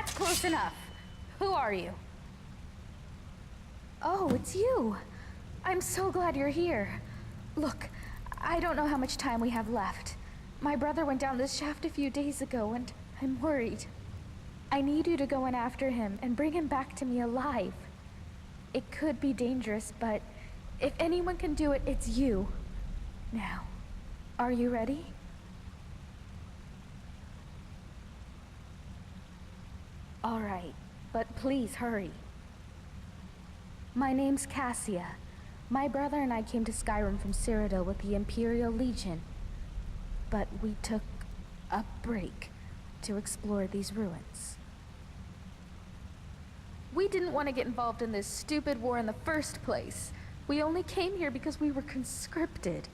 That's close enough. Who are you? Oh, it's you. I'm so glad you're here. Look, I don't know how much time we have left. My brother went down this shaft a few days ago, and I'm worried. I need you to go in after him and bring him back to me alive. It could be dangerous, but if anyone can do it, it's you. Now, are you ready? All right, but please hurry. My name's Cassia. My brother and I came to Skyrim from Cyrodiil with the Imperial Legion. But we took a break to explore these ruins. We didn't want to get involved in this stupid war in the first place. We only came here because we were conscripted.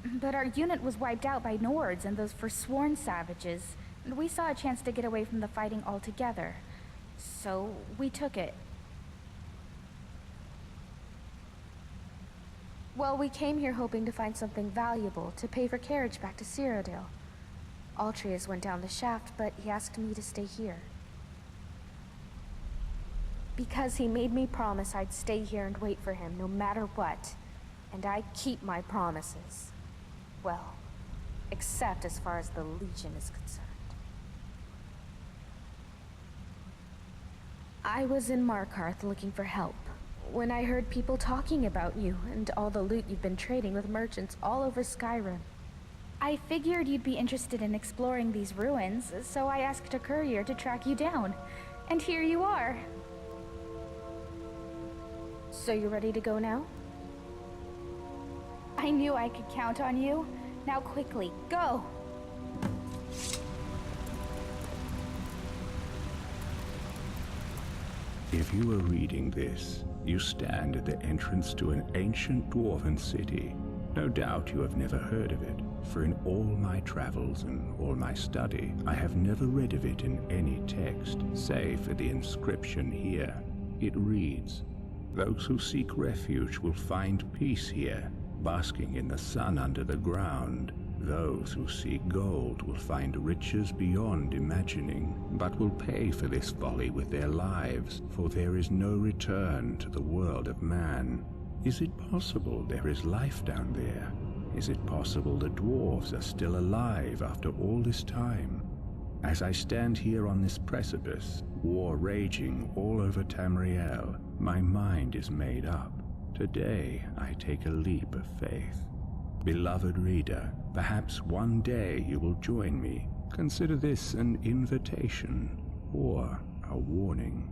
But our unit was wiped out by Nords and those forsworn savages, and we saw a chance to get away from the fighting altogether. So we took it. Well, we came here hoping to find something valuable to pay for carriage back to Cyrodiil. Altreus went down the shaft, but he asked me to stay here. Because he made me promise I'd stay here and wait for him no matter what. And I keep my promises. Well, except as far as the Legion is concerned. I was in Markarth looking for help when I heard people talking about you and all the loot you've been trading with merchants all over Skyrim. I figured you'd be interested in exploring these ruins, so I asked a courier to track you down. And here you are. So you're ready to go now? I knew I could count on you. Now quickly, go! If you are reading this, you stand at the entrance to an ancient dwarven city. No doubt you have never heard of it, for in all my travels and all my study, I have never read of it in any text, save for the inscription here. It reads, "Those who seek refuge will find peace here, basking in the sun under the ground. Those who seek gold will find riches beyond imagining, but will pay for this folly with their lives, for there is no return to the world of man." Is it possible there is life down there? Is it possible the dwarves are still alive after all this time? As I stand here on this precipice, war raging all over Tamriel, my mind is made up. Today I take a leap of faith. Beloved reader, perhaps one day you will join me. Consider this an invitation or a warning.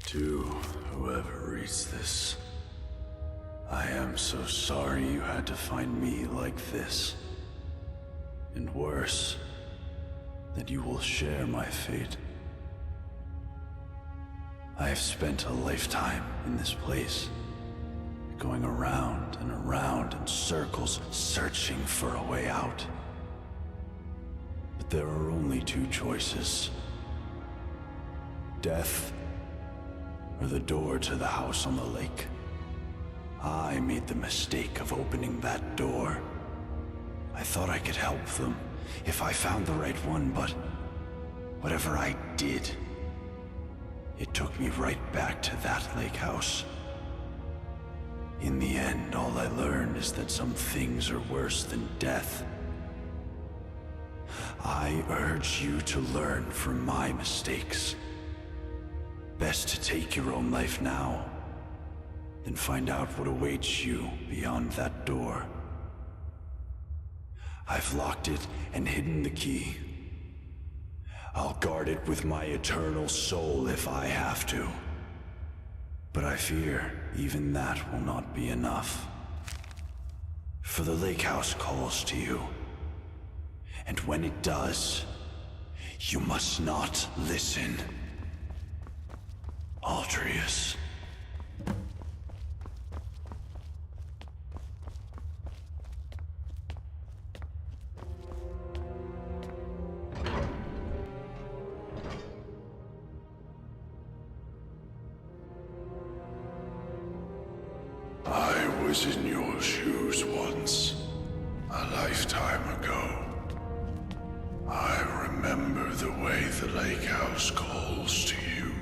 To whoever reads this, I am so sorry you had to find me like this. And worse, that you will share my fate. I have spent a lifetime in this place, going around and around in circles, searching for a way out. But there are only two choices: death or the door to the house on the lake. I made the mistake of opening that door, I thought I could help them if I found the right one, but whatever I did, it took me right back to that lake house. In the end, all I learned is that some things are worse than death. I urge you to learn from my mistakes. Best to take your own life now, than find out what awaits you beyond that door. I've locked it and hidden the key. I'll guard it with my eternal soul if I have to. But I fear even that will not be enough. For the lake house calls to you. And when it does, you must not listen. Aldrius. I was in your shoes once, a lifetime ago. I remember the way the lake house calls to you.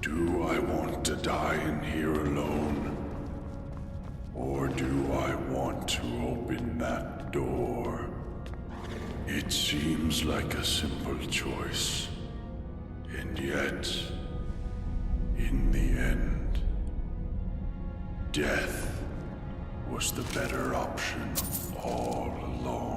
Do I want to die in here alone? Or do I want to open that door? It seems like a simple choice. And yet, in the end, Death was the better option all along.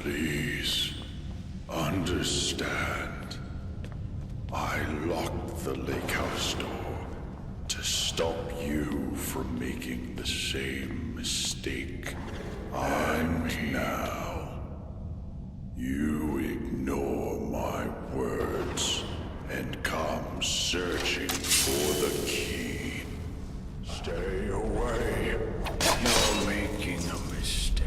Please, understand. I locked the lake house door to stop you from making the same mistake. And now, you ignore my words and come searching for the key. Stay away. You're making a mistake.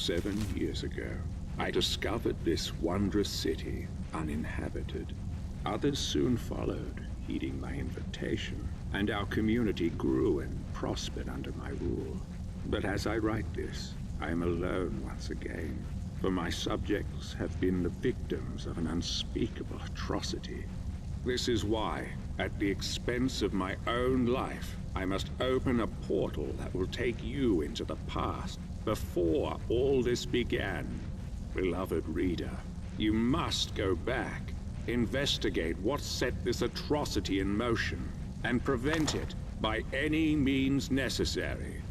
7 years ago, I discovered this wondrous city uninhabited. Others soon followed, heeding my invitation, and our community grew and prospered under my rule. But as I write this, I am alone once again, for my subjects have been the victims of an unspeakable atrocity. This is why, at the expense of my own life, I must open a portal that will take you into the past, before all this began. Beloved reader, you must go back, investigate what set this atrocity in motion, and prevent it by any means necessary.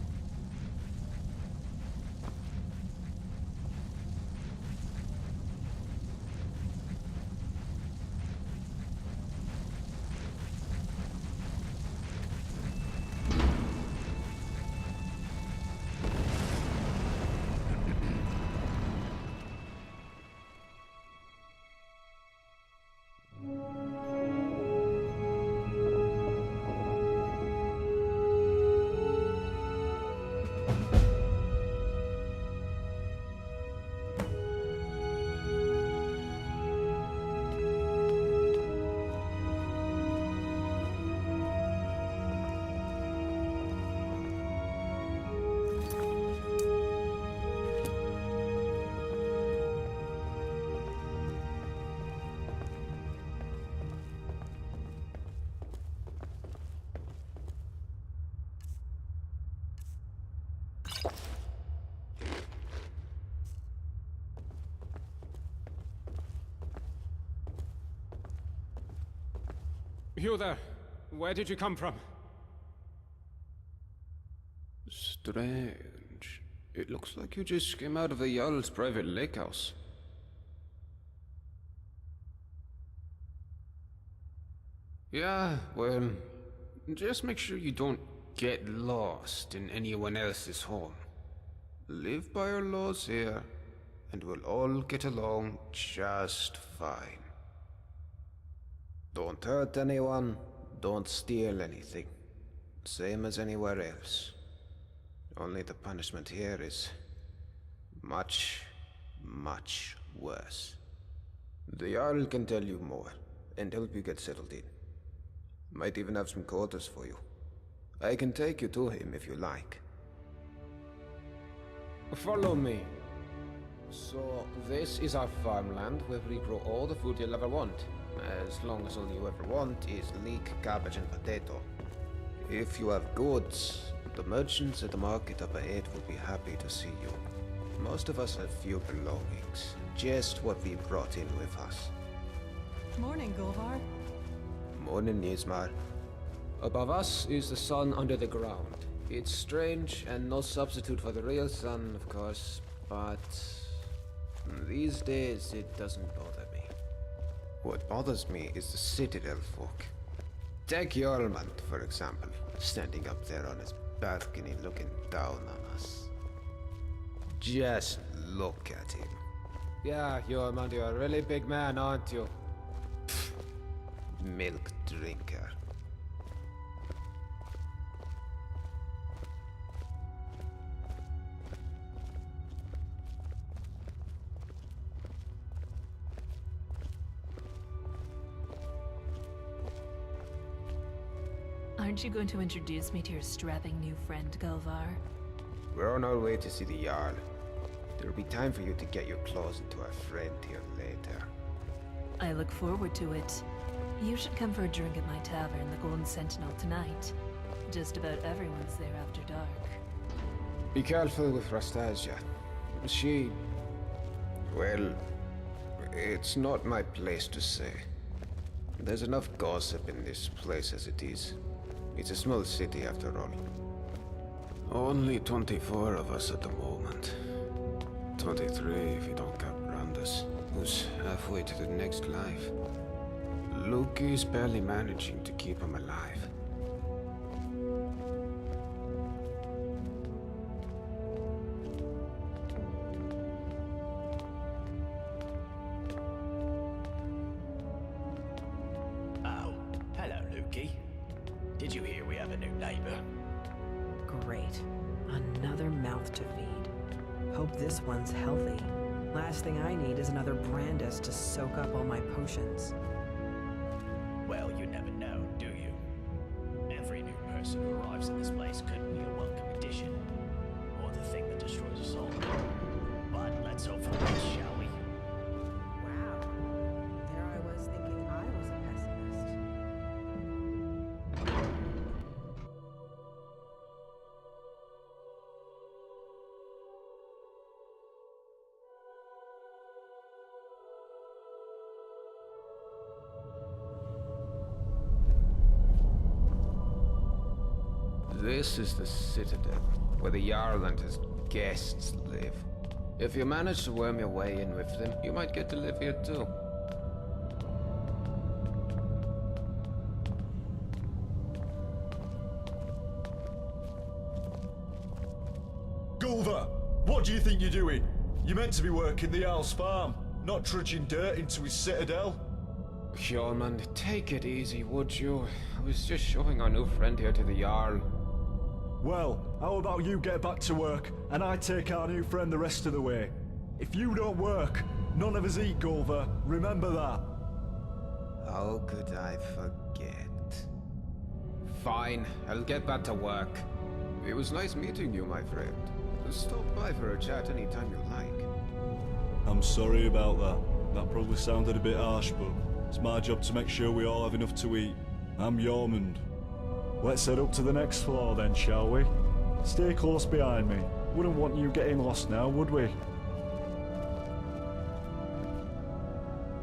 You there! Where did you come from? Strange. It looks like you just came out of the Jarl's private lake house. Yeah, well, just make sure you don't get lost in anyone else's home. Live by our laws here, and we'll all get along just fine. Don't hurt anyone, don't steal anything. Same as anywhere else. Only the punishment here is much, much worse. The Jarl can tell you more, and help you get settled in. Might even have some quarters for you. I can take you to him if you like. Follow me. So, this is our farmland where we grow all the food you'll ever want. As long as all you ever want is leek, cabbage, and potato. If you have goods, the merchants at the market up ahead will be happy to see you. Most of us have few belongings, just what we brought in with us. Morning, Golvar. Morning, Nismar. Above us is the sun under the ground. It's strange and no substitute for the real sun, of course, but these days it doesn't bother me. What bothers me is the Citadel folk. Take Jormund, for example, standing up there on his balcony looking down on us. Just look at him. Yeah, Jormund, you're a really big man, aren't you? Pfft, milk drinker. Aren't you going to introduce me to your strapping new friend, Golvar? We're on our way to see the Jarl. There'll be time for you to get your claws into our friend here later. I look forward to it. You should come for a drink at my tavern, the Golden Sentinel, tonight. Just about everyone's there after dark. Be careful with Rastasia. She... well... it's not my place to say. There's enough gossip in this place as it is. It's a small city after all. Only 24 of us at the moment. 23 if you don't count Brandes, who's halfway to the next life. Luke is barely managing to keep him alive. Oh, hello, Lukey. Did you hear we have a new neighbor? Great. Another mouth to feed. Hope this one's healthy. Last thing I need is another Brandis to soak up all my potions. Well, you never know, do you? Every new person who arrives in this place could be a welcome addition. Or the thing that destroys us all. But let's hope for the best, shall we? Wow. There I was thinking I was a pessimist. This is the Citadel, where the Jarl and his guests live. If you manage to worm your way in with them, you might get to live here too. Gulver, what do you think you're doing? You're meant to be working the Owl's farm, not trudging dirt into his citadel. Hjormund, take it easy, would you? I was just showing our new friend here to the Jarl. Well, how about you get back to work, and I take our new friend the rest of the way? If you don't work, none of us eat, Gulver. Remember that. How could I forget? Fine, I'll get back to work. It was nice meeting you, my friend. Stop by for a chat anytime you like. I'm sorry about that. That probably sounded a bit harsh, but it's my job to make sure we all have enough to eat. I'm Jormund. Let's head up to the next floor then, shall we? Stay close behind me. Wouldn't want you getting lost now, would we?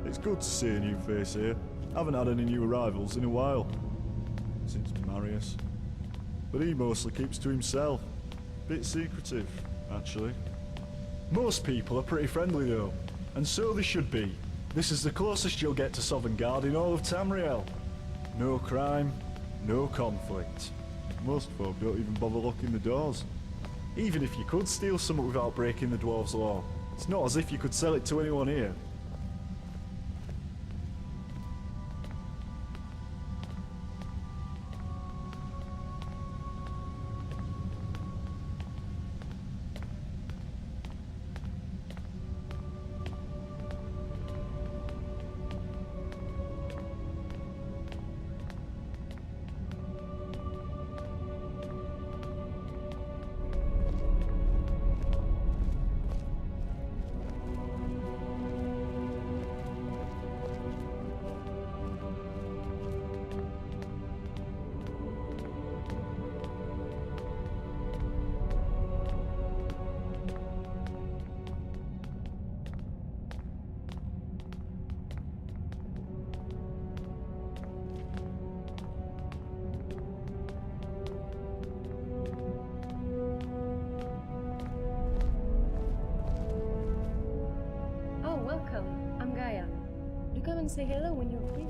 It's good to see a new face here. Haven't had any new arrivals in a while. Since Marius. But he mostly keeps to himself. Bit secretive, actually. Most people are pretty friendly though, and so they should be. This is the closest you'll get to Sovngarde in all of Tamriel. No crime, no conflict. Most folk don't even bother locking the doors. Even if you could steal something without breaking the dwarves' law, it's not as if you could sell it to anyone here. Come and say hello when you're free.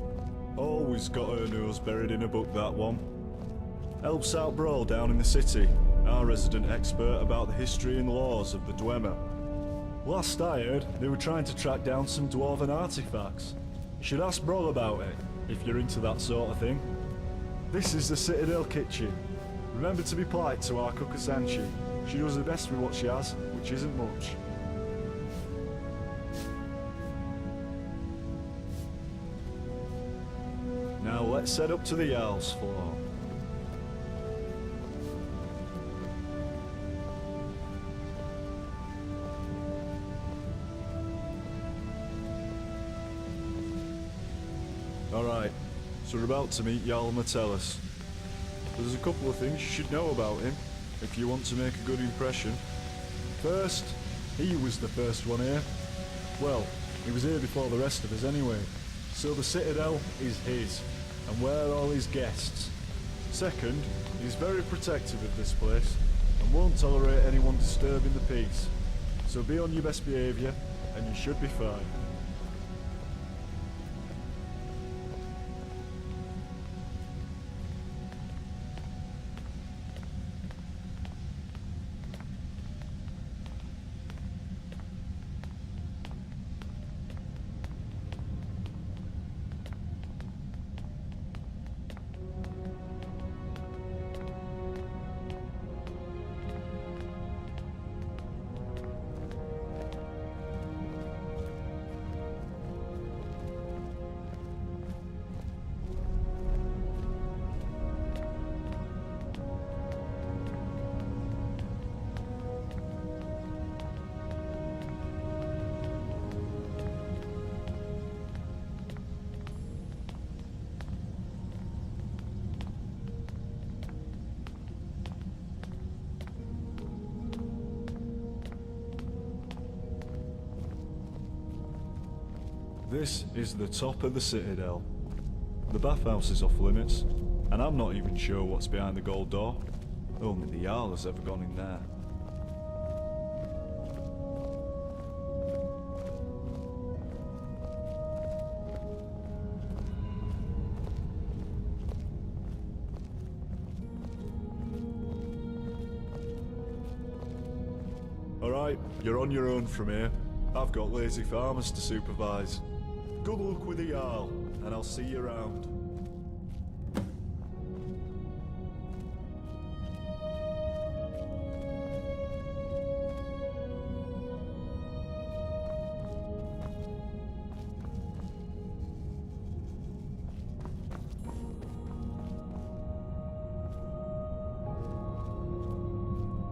Always got her nose buried in a book, that one. Helps out Brawl down in the city, our resident expert about the history and laws of the Dwemer. Last I heard, they were trying to track down some dwarven artifacts. You should ask Brawl about it, if you're into that sort of thing. This is the Citadel kitchen. Remember to be polite to our cook Asanchi. She does the best with what she has, which isn't much. Now let's head up to the Jarl's floor. Alright, so we're about to meet Jarl Metellus. There's a couple of things you should know about him, if you want to make a good impression. First, he was the first one here. Well, he was here before the rest of us anyway. So the Citadel is his, and we're all his guests. Second, he's very protective of this place, and won't tolerate anyone disturbing the peace. So be on your best behaviour, and you should be fine. This is the top of the Citadel. The bathhouse is off limits, and I'm not even sure what's behind the gold door. Only the Jarl has ever gone in there. Alright, you're on your own from here. I've got lazy farmers to supervise. Good luck with the Jarl, and I'll see you around.